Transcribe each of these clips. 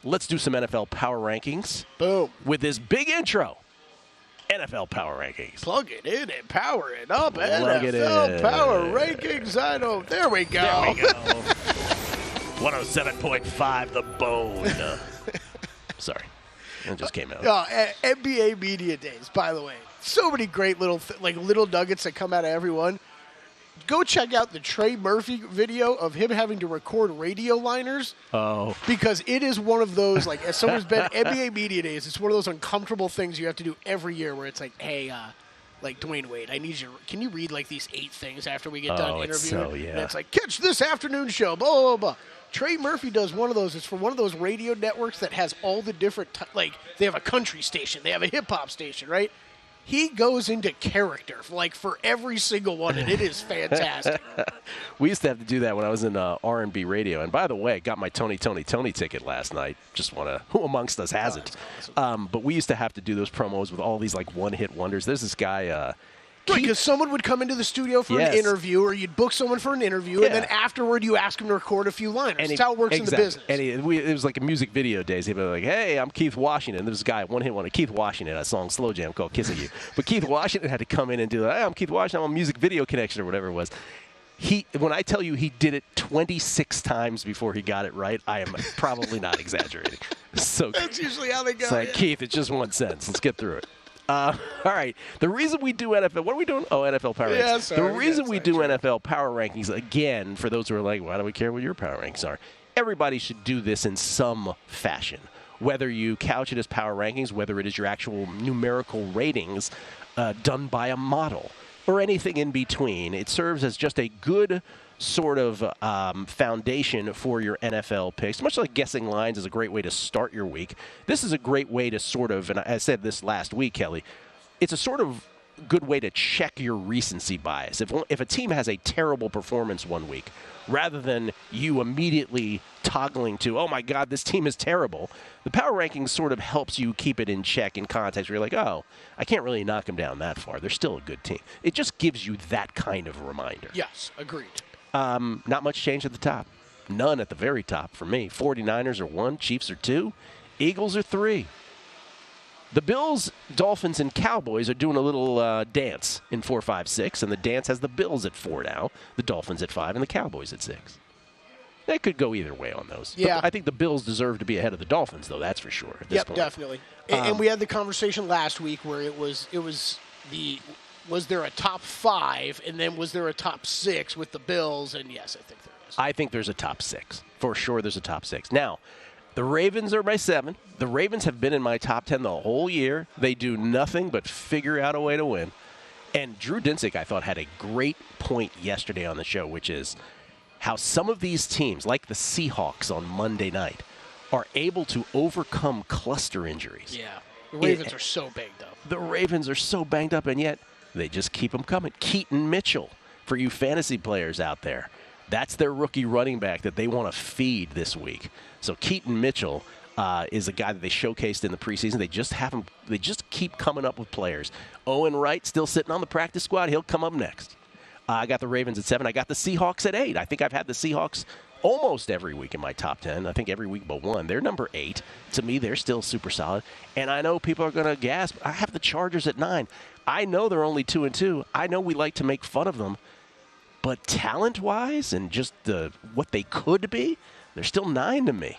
let's do some NFL Power Rankings. Boom. With this big intro. NFL Power Rankings. Plug it in and power it up. Plug it NFL in. Power Rankings. I know. There we go. There we go. 107.5 The Bone. Sorry. It just came out. NBA Media Days, by the way. So many great little nuggets that come out of everyone. Go check out the Trey Murphy video of him having to record radio liners. Oh. Because it is one of those, like, as someone's been NBA Media Days, it's one of those uncomfortable things you have to do every year where it's like, hey, like, Dwayne Wade, can you read, like, these 8 things after we get done interviewing? And it's like, catch this afternoon show, blah, blah, blah. Trey Murphy does one of those. It's for one of those radio networks that has all the different, like, they have a country station, they have a hip-hop station, right? He goes into character, for every single one, and it is fantastic. We used to have to do that when I was in R&B radio. And by the way, got my Tony ticket last night. Just want to, who amongst us hasn't? Awesome. But we used to have to do those promos with all these, like, one-hit wonders. There's this guy... Because someone would come into the studio for an interview, or you'd book someone for an interview, and then afterward you ask them to record a few liners. That's how it works in the business. And it was like a music video days. He'd be like, hey, I'm Keith Washington. There's a guy, one-hit wonder, Keith Washington, a song, Slow Jam, called Kissing You. But Keith Washington had to come in and do, hey, I'm Keith Washington, I'm a Music Video Connection, or whatever it was. When I tell you he did it 26 times before he got it right, I am probably not exaggerating. So that's usually how they go. It's like, Keith, it's just one sentence. Let's get through it. All right. The reason we do NFL, what are we doing? Oh, NFL Power Rankings. The reason we do NFL Power Rankings, again, for those who are like, why do we care what your Power Rankings are? Everybody should do this in some fashion. Whether you couch it as Power Rankings, whether it is your actual numerical ratings done by a model, or anything in between. It serves as just a good sort of foundation for your NFL picks. Much like guessing lines is a great way to start your week, this is a great way to sort of, and I said this last week, Kelly, it's a sort of good way to check your recency bias. If a team has a terrible performance one week, rather than you immediately toggling to, oh my God, this team is terrible, the power rankings sort of helps you keep it in check in context where you're like, oh, I can't really knock them down that far. They're still a good team. It just gives you that kind of reminder. Yes, agreed. Not much change at the top. None at the very top for me. 49ers are 1, Chiefs are 2, Eagles are 3. The Bills, Dolphins, and Cowboys are doing a little dance in 4, 5, 6, and the dance has the Bills at 4 now, the Dolphins at 5, and the Cowboys at 6. That could go either way on those. Yeah. But I think the Bills deserve to be ahead of the Dolphins, though, that's for sure. At this point. Definitely. And we had the conversation last week where was there a top 5, and then was there a top 6 with the Bills? And yes, I think there is. I think there's a top 6. For sure there's a top 6. Now, the Ravens are my 7. The Ravens have been in my top 10 the whole year. They do nothing but figure out a way to win. And Drew Dinsick, I thought, had a great point yesterday on the show, which is how some of these teams, like the Seahawks on Monday night, are able to overcome cluster injuries. Yeah, the Ravens are so banged up. The Ravens are so banged up, and yet they just keep them coming. Keaton Mitchell, for you fantasy players out there, that's their rookie running back that they want to feed this week. So Keaton Mitchell is a guy that they showcased in the preseason. They just have him. They just keep coming up with players. Owen Wright still sitting on the practice squad. He'll come up next. I got the Ravens at 7. I got the Seahawks at 8. I think I've had the Seahawks almost every week in my top 10. I think every week but one. They're number 8. To me, they're still super solid. And I know people are going to gasp. I have the Chargers at 9. I know they're only 2-2. I know we like to make fun of them. But talent-wise and just what they could be, they're still 9 to me.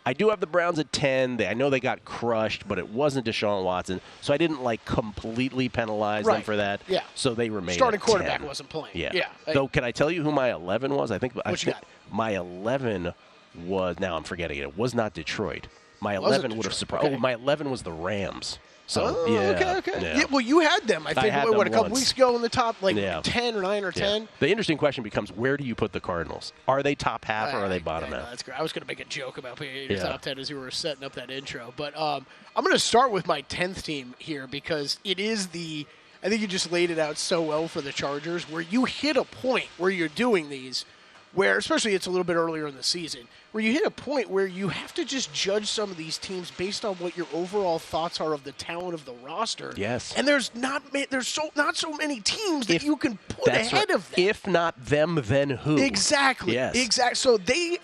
I do have the Browns at 10. I know they got crushed, but it wasn't Deshaun Watson. So I didn't, completely penalize them for that. Yeah. So they remained Starting at quarterback 10. wasn't playing. Yeah. Though, can I tell you who my 11 was? I think my 11 was, now I'm forgetting it. It was not Detroit. My 11 would have surprised. Okay. Oh, my 11 was the Rams. So, okay. Yeah, well, you had them, I think, a couple weeks ago in the top, 10 or 9 or 10. The interesting question becomes, where do you put the Cardinals? Are they top half or are they bottom half? That's great. I was going to make a joke about putting your top 10 as you were setting up that intro. But I'm going to start with my 10th team here because it is I think you just laid it out so well for the Chargers, where you hit a point where you're doing these where, especially it's a little bit earlier in the season, where you hit a point where you have to just judge some of these teams based on what your overall thoughts are of the talent of the roster. Yes. And there's not so many teams that you can put ahead of them. If not them, then who? Exactly. Yes. Exactly. So they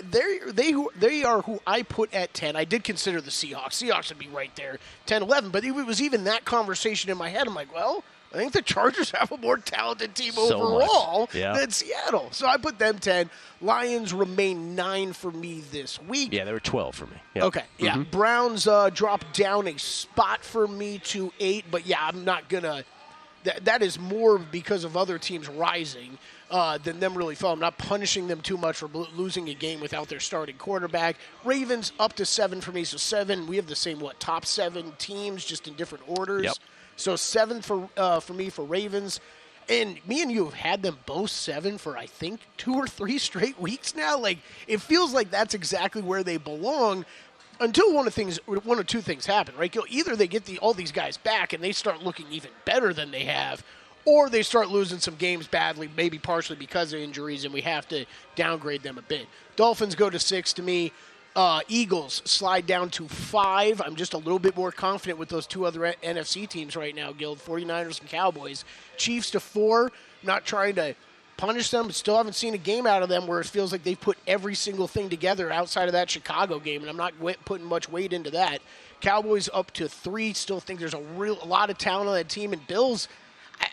are who I put at 10. I did consider the Seahawks. Seahawks would be right there, 10, 11. But it was even that conversation in my head. I'm like, well, I think the Chargers have a more talented team overall than Seattle. So I put them 10. Lions remain 9 for me this week. Yeah, they were 12 for me. Yep. Okay, yeah. Mm-hmm. Browns dropped down a spot for me to 8. But, yeah, I'm not going to – that is more because of other teams rising than them really falling. I'm not punishing them too much for losing a game without their starting quarterback. Ravens up to 7 for me. So 7, we have the same, top 7 teams, just in different orders. Yep. So 7 for me for Ravens. And me and you have had them both 7 for, I think, 2 or 3 straight weeks now. Like, it feels like that's exactly where they belong until one or two things happen, right? Either they get all these guys back and they start looking even better than they have, or they start losing some games badly, maybe partially because of injuries, and we have to downgrade them a bit. Dolphins go to 6 to me. Eagles slide down to 5. I'm just a little bit more confident with those 2 other NFC teams right now, Guild, 49ers and Cowboys. Chiefs to 4. I'm not trying to punish them, but still haven't seen a game out of them where it feels like they've put every single thing together outside of that Chicago game, and I'm not putting much weight into that. Cowboys up to 3. Still think there's a lot of talent on that team, and Bills,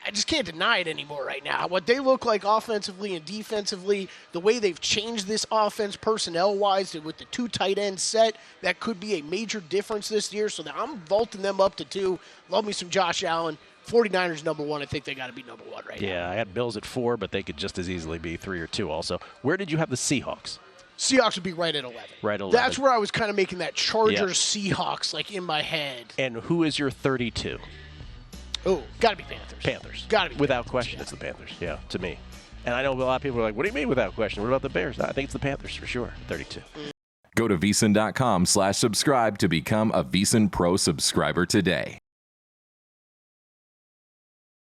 I just can't deny it anymore right now. What they look like offensively and defensively, the way they've changed this offense personnel-wise with the 2 tight end set, that could be a major difference this year. So I'm vaulting them up to 2. Love me some Josh Allen. 49ers number 1. I think they got to be number 1 right now. Yeah, I had Bills at 4, but they could just as easily be 3 or 2 also. Where did you have the Seahawks? Seahawks would be right at 11. Right at 11. That's where I was kind of making that Chargers-Seahawks in my head. And who is your 32? Oh, got to be Panthers. Panthers. Got to be without Panthers, question, it's the Panthers, to me. And I know a lot of people are like, what do you mean without question? What about the Bears? No, I think it's the Panthers for sure, 32. Go to VSiN.com/subscribe to become a VSiN Pro subscriber today.